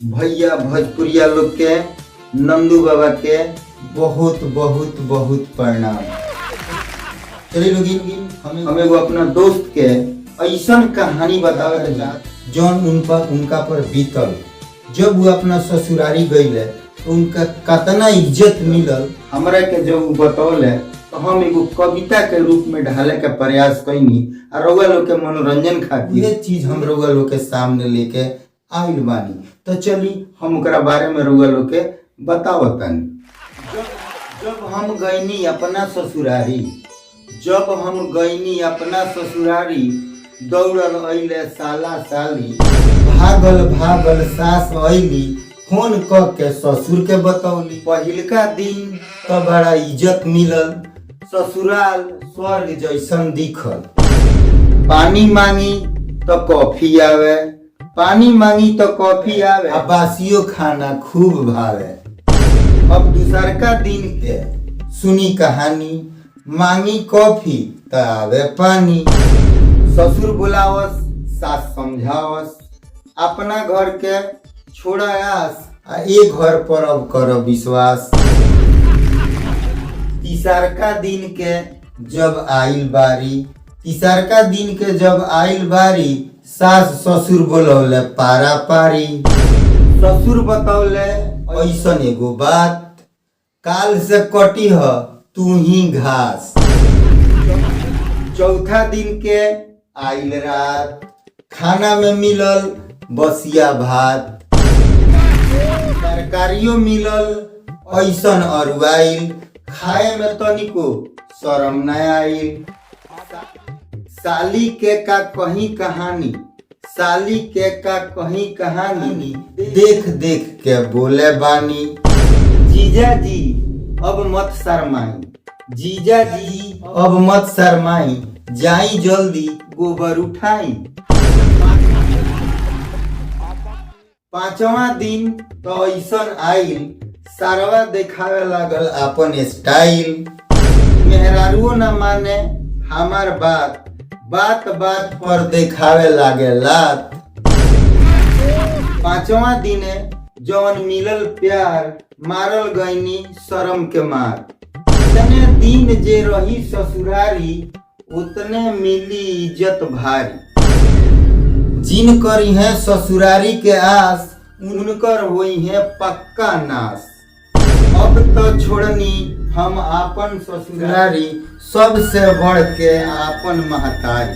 भैया भोजपुरिया लोग के नंदू बाबा के बहुत बहुत बहुत प्रणाम। चलिए लोगिन हम एगो अपना दोस्त के ऐसन कहानी बतावे के साथ जौन उनका पर बीतल। जब वो अपना ससुरारी गईले तो उनका कितना इज्जत मिलल हमरा के जब बतौले तो हम एगो कविता के रूप में ढाले के प्रयास कैनी और रउआ लोग के मनोरंजन खातिर ये चीज हम रउआ लोग के सामने लेके आइल बानी। तो चली हम ओकरा बारे में रउआ लोग के बतावतनी। जब हम गईनी अपना ससुरारी दौड़ल अइले साला साली, भागल सास अइली फोन क के ससुर के बतौली। पहिलका दिन तो बड़ा इज्जत मिलल, ससुराल स्वर्ग जैसन दिखल। पानी मांगी तो कॉफी आवे, बासियो खाना खूब भावे। अब दूसरका दिन के सुनी कहानी, मांगी कॉफी तो आवे पानी। ससुर बुलावस सास समझावस, अपना घर के छोड़ा आस आ एक घर पर अब कर विश्वास। तीसरका दिन के जब आइल बारी सास ससुर बोलौले पारा पारी। ससुर बतौले ऐसन एगो बात, काल से कटी ह तू ही घास। चौथा दिन के आइल रात, खाना में मिलल बसिया भात। तरकारियों मिलल ऐसन अरुआइल, खाए में तनिको शरम न आइल। साली के का कहीं कहानी देख के बोले बानी। जीजा जी अब मत शरमाई, जाई जल्दी गोबर उठाई। पांचवा दिन तो ऐसन आइल, सारवा देखावे लागल अपन स्टाइल। मेहरारुओ न माने हमार बात पर देखावे लागे लात। पांचवा दिने जौन मिलल प्यार, मारल गईनी शरम के मार। इतने दिन जे रही ससुरारी, उतने मिली इज्जत भारी। जिन करी है ससुरारी के आस, उनकर होई है पक्का नाश। अब तो छोड़नी हम आपन ससुरारी, सबसे बढ़ के आपन महतारी।